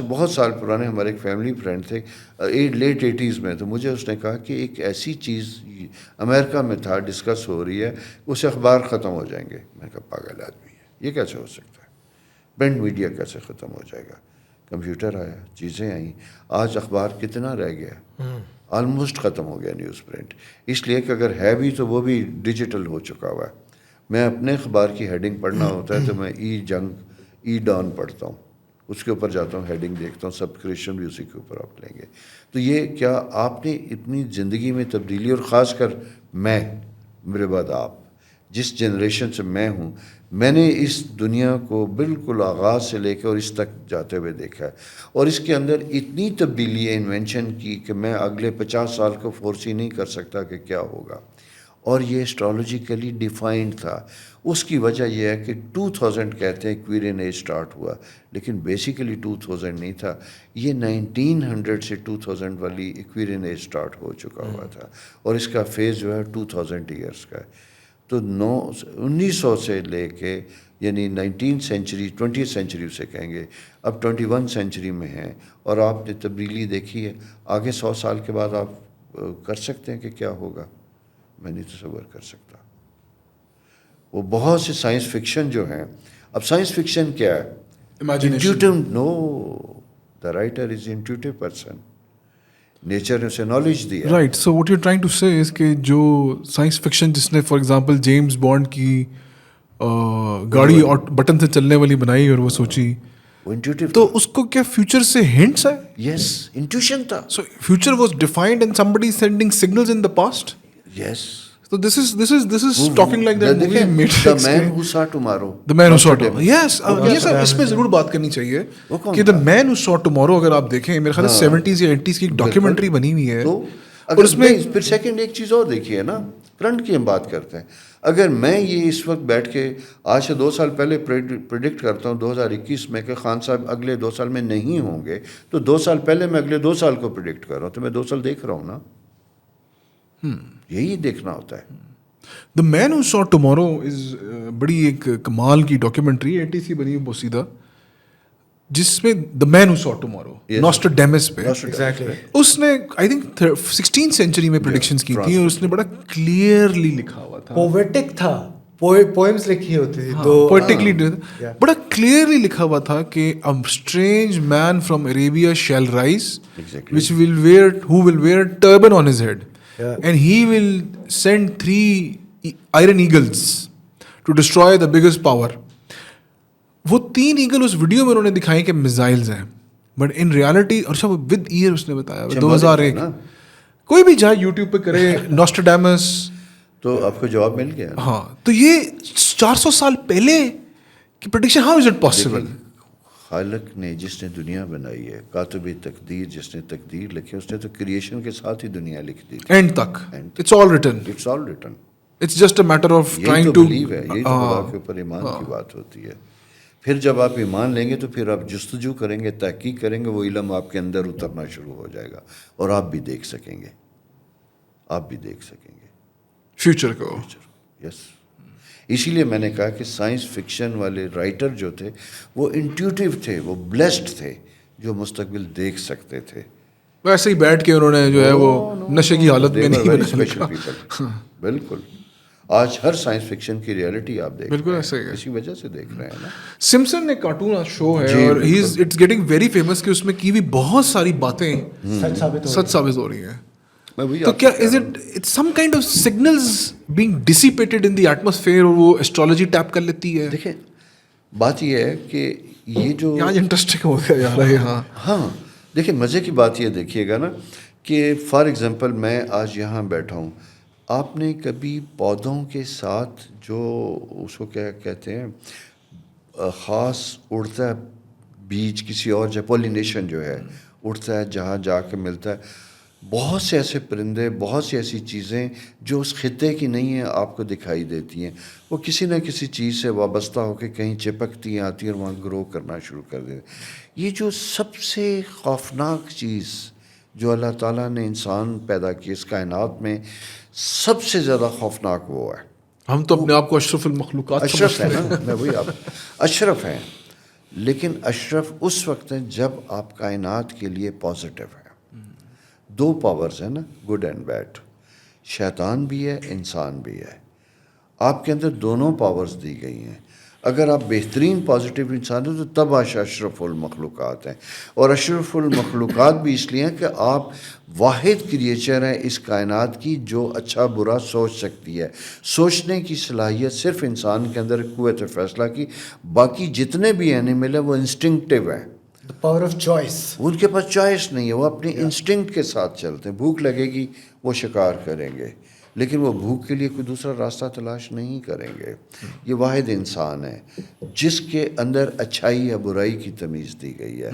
بہت سال پرانے ہمارے ایک فیملی فرینڈ تھے لیٹ 80s میں، تو مجھے اس نے کہا کہ ایک ایسی چیز امریکہ میں تھا ڈسکس ہو رہی ہے، اس سے اخبار ختم ہو جائیں گے. میں نے کہا پاگل آدمی ہے، یہ کیسے ہو سکتا ہے؟ پرنٹ میڈیا کیسے ختم ہو جائے گا؟ کمپیوٹر آیا، چیزیں آئیں، آج اخبار کتنا رہ گیا؟ آلموسٹ ختم ہو گیا نیوز پرنٹ. اس لیے کہ اگر ہے بھی تو وہ بھی ڈیجیٹل ہو چکا ہوا ہے. میں اپنے اخبار کی ہیڈنگ پڑھنا ہوتا ہے تو میں ای جنگ، ای ڈان پڑھتا ہوں، اس کے اوپر جاتا ہوں، ہیڈنگ دیکھتا ہوں، سبسکرپشن بھی اسی کے اوپر آپ لیں گے. تو یہ کیا آپ نے اپنی زندگی میں تبدیلی، اور خاص کر میں، میرے بعد آپ، جس جنریشن سے میں ہوں، میں نے اس دنیا کو بالکل آغاز سے لے کے اور اس تک جاتے ہوئے دیکھا ہے، اور اس کے اندر اتنی تبدیلی ہے انوینشن کی کہ میں اگلے 50 سال کو فورسی نہیں کر سکتا کہ کیا ہوگا. اور یہ اسٹرالوجیکلی ڈیفائنڈ تھا. اس کی وجہ یہ ہے کہ 2000 کہتے ہیں ایکویرین ایج سٹارٹ ہوا، لیکن بیسیکلی 2000 نہیں تھا، یہ 1900 سے 2000 والی ایکویرین ایج سٹارٹ ہو چکا ہوا تھا، اور اس کا فیز جو ہے 2000 ایئرس کا ہے. تو 1900 سے لے کے یعنی 19 سینچری 20 سینچری سے کہیں گے، اب 21 سینچری میں ہیں، اور آپ نے تبدیلی دیکھی ہے. آگے 100 سال کے بعد آپ کر سکتے ہیں کہ کیا ہوگا؟ میں نہیں تصور کر سکتا. وہ بہت سے سائنس فکشن جو ہیں، اب سائنس فکشن کیا ہے؟ Intuitive. No, the writer is intuitive person. Nature نے اسے نالج دی ہے. Right. So what you trying to say is کہ جو سائنس فکشن جس نے فار ایگزامپل جیمز بانڈ کی گاڑی اور بٹن سے چلنے والی بنائی اور وہ سوچی، تو اس کو کیا فیوچر سے ہنٹس ہے؟ یس، انٹیوشن تھا. So future was defined and somebody is sending signals in the past. Yes. So this is talking like that movie Matrix. The Man Who Saw Tomorrow. The Man Who Saw Tomorrow. Yes, یہ سب اس پہ ضرور بات کرنی چاہیے کہ The Man Who Saw Tomorrow اگر آپ دیکھیں، میرے خیال سے 70s یا 80s کی ایک ڈاکیومنٹری بنی ہوئی ہے. اور اس میں پھر سیکنڈ ایک چیز اور دیکھیے نا، فرنٹ کی ہم بات کرتے ہیں. اگر میں یہ اس وقت بیٹھ کے آج سے 2 سال پہلے پریڈکٹ کرتا ہوں 2021 میں کہ خان صاحب اگلے 2 سال میں نہیں ہوں گے، تو 2 سال پہلے میں اگلے 2 سال کو پریڈکٹ کر رہا ہوں، تو میں 2 سال دیکھ رہا ہوں نا. یہی دیکھنا ہوتا ہے. The Man Who Saw Tomorrow is بڑی ایک کمال کی ڈاکیومنٹری 80s کی بنی ہوئی بوسیدہ، جس میں The Man Who Saw Tomorrow نوسٹراڈیمس پہ اس نے آئی تھنک 16 سینچری میں پریڈکشنز کی تھیں، اور اس نے بڑا کلیئرلی لکھا ہوا تھا. پویٹک تھا، پوئمز لکھی ہوتی تھی، پوئٹکلی بڑا کلیئرلی لکھا ہوا تھا کہ a strange man from Arabia shall rise, which will wear a turban on his head. And he will send 3 iron eagles to destroy the biggest power. وہ 3 ایگل اس ویڈیو میں انہوں نے دکھائے کہ میزائلز ہیں، بٹ ان ریالٹی، اور سب with year اس نے بتایا 2001. کوئی بھی جائے یوٹیوب پہ کرے نوسٹراڈیمس، تو آپ کو جواب مل گیا. ہاں، تو یہ 400 سال پہلے کی prediction. How is it possible? خالق نے جس نے دنیا بنائی ہے، کاتب تقدیر جس نے تقدیر لکھی، اس نے تو کریشن کے ساتھ ہی دنیا لکھ دی اینڈ تک. It's all written. It's just a matter of trying to believe ہے. یہی تو خدا کے اوپر ایمان کی بات ہوتی ہے. پھر جب آپ ایمان لیں گے تو پھر آپ جستجو کریں گے، تحقیق کریں گے، وہ علم آپ کے اندر اترنا شروع ہو جائے گا، اور آپ بھی دیکھ سکیں گے، آپ بھی دیکھ سکیں گے فیوچر کو. یس. اسی لیے میں نے کہا کہ سائنس فکشن والے رائٹر جو تھے وہ انٹیوٹیو تھے، وہ بلیسڈ تھے، جو مستقبل دیکھ سکتے تھے. ویسے ہی بیٹھ کے انہوں نے جو ہے وہ نشے کی حالت میں نہیں اسپیشل پیپل. بالکل. آج ہر سائنس فکشن کی ریئلٹی آپ دیکھ بالکل ایسے ہی اسی وجہ سے دیکھ رہے ہیں نا. سمپسن ایک کارٹون شو ہے، اور اٹس گیٹنگ ویری فیمس کہ اس میں کی بھی بہت ساری باتیں سچ ثابت ہو رہی ہیں. تو کیا is it some kind of signals being dissipated in the atmosphere, اور وہ ایسٹرالوجی ٹیپ کر لیتی ہے؟ دیکھیں بات یہ ہے کہ یہ جو آج انٹرسٹنگ ہو گیا جا رہا ہے. ہاں دیکھیں مزے کی بات یہ دیکھیے گا نا کہ فار ایگزامپل میں آج یہاں بیٹھا ہوں، آپ نے کبھی پودوں کے ساتھ جو اس کو کیا کہتے ہیں خاص اڑتا ہے بیج کسی اور جگہ، پولینیشن جو ہے اڑتا ہے جہاں جا کے ملتا ہے، بہت سے ایسے پرندے، بہت سی ایسی چیزیں جو اس خطے کی نہیں ہیں آپ کو دکھائی دیتی ہیں، وہ کسی نہ کسی چیز سے وابستہ ہو کے کہیں چپکتی آتی ہیں اور وہاں گرو کرنا شروع کر دیتے. یہ جو سب سے خوفناک چیز جو اللہ تعالیٰ نے انسان پیدا کی اس کائنات میں، سب سے زیادہ خوفناک وہ ہے. ہم تو اپنے آپ کو اشرف المخلوقات اشرف ہے نا، میں وہی آپ اشرف ہیں. لیکن اشرف اس وقت ہے جب آپ کائنات کے لیے پازیٹیو ہے. دو پاورز ہیں نا, گڈ اینڈ بیڈ, شیطان بھی ہے, انسان بھی ہے. آپ کے اندر دونوں پاورز دی گئی ہیں. اگر آپ بہترین پازیٹیو انسان ہیں تو تب اشرف المخلوقات ہیں. اور اشرف المخلوقات بھی اس لیے ہیں کہ آپ واحد کریچر ہیں اس کائنات کی جو اچھا برا سوچ سکتی ہے. سوچنے کی صلاحیت صرف انسان کے اندر قوت فیصلہ کی, باقی جتنے بھی اینیمل ہیں وہ انسٹنکٹیو ہیں. The power of choice. ان کے پاس چوائس نہیں ہے, وہ اپنی انسٹنکٹ کے ساتھ چلتے ہیں. بھوک لگے گی وہ شکار کریں گے, لیکن وہ بھوک کے لیے کوئی دوسرا راستہ تلاش نہیں کریں گے. یہ واحد انسان ہے جس کے اندر اچھائی یا برائی کی تمیز دی گئی ہے.